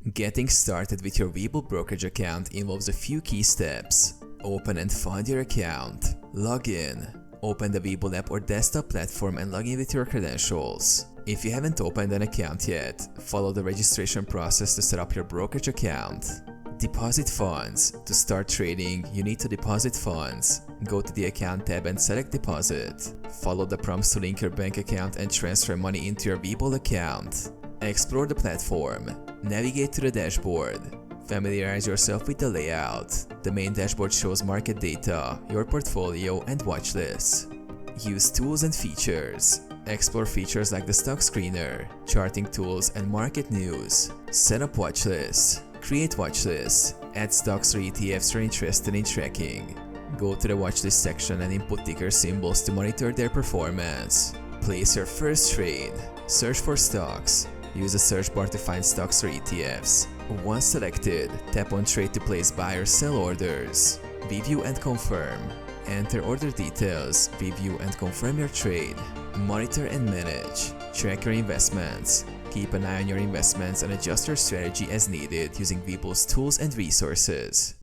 Getting started with your Webull Brokerage account involves a few key steps. Open and find your account. Log in. Open the Webull app or desktop platform and log in with your credentials. If you haven't opened an account yet, follow the registration process to set up your brokerage account. Deposit funds. To start trading, you need to deposit funds. Go to the Account tab and select Deposit. Follow the prompts to link your bank account and transfer money into your Webull account. Explore the platform. Navigate to the dashboard. Familiarize yourself with the layout. The main dashboard shows market data, your portfolio, and watch lists. Use tools and features. Explore features like the stock screener, charting tools, and market news. Set up watch lists. Create watch lists. Add stocks or ETFs you're interested in tracking. Go to the watch list section and input ticker symbols to monitor their performance. Place your first trade. Search for stocks. Use the search bar to find stocks or ETFs. Once selected, tap on Trade to place buy or sell orders. Review and confirm. Enter order details. Review and confirm your trade. Monitor and manage. Track your investments. Keep an eye on your investments and adjust your strategy as needed using Webull's tools and resources.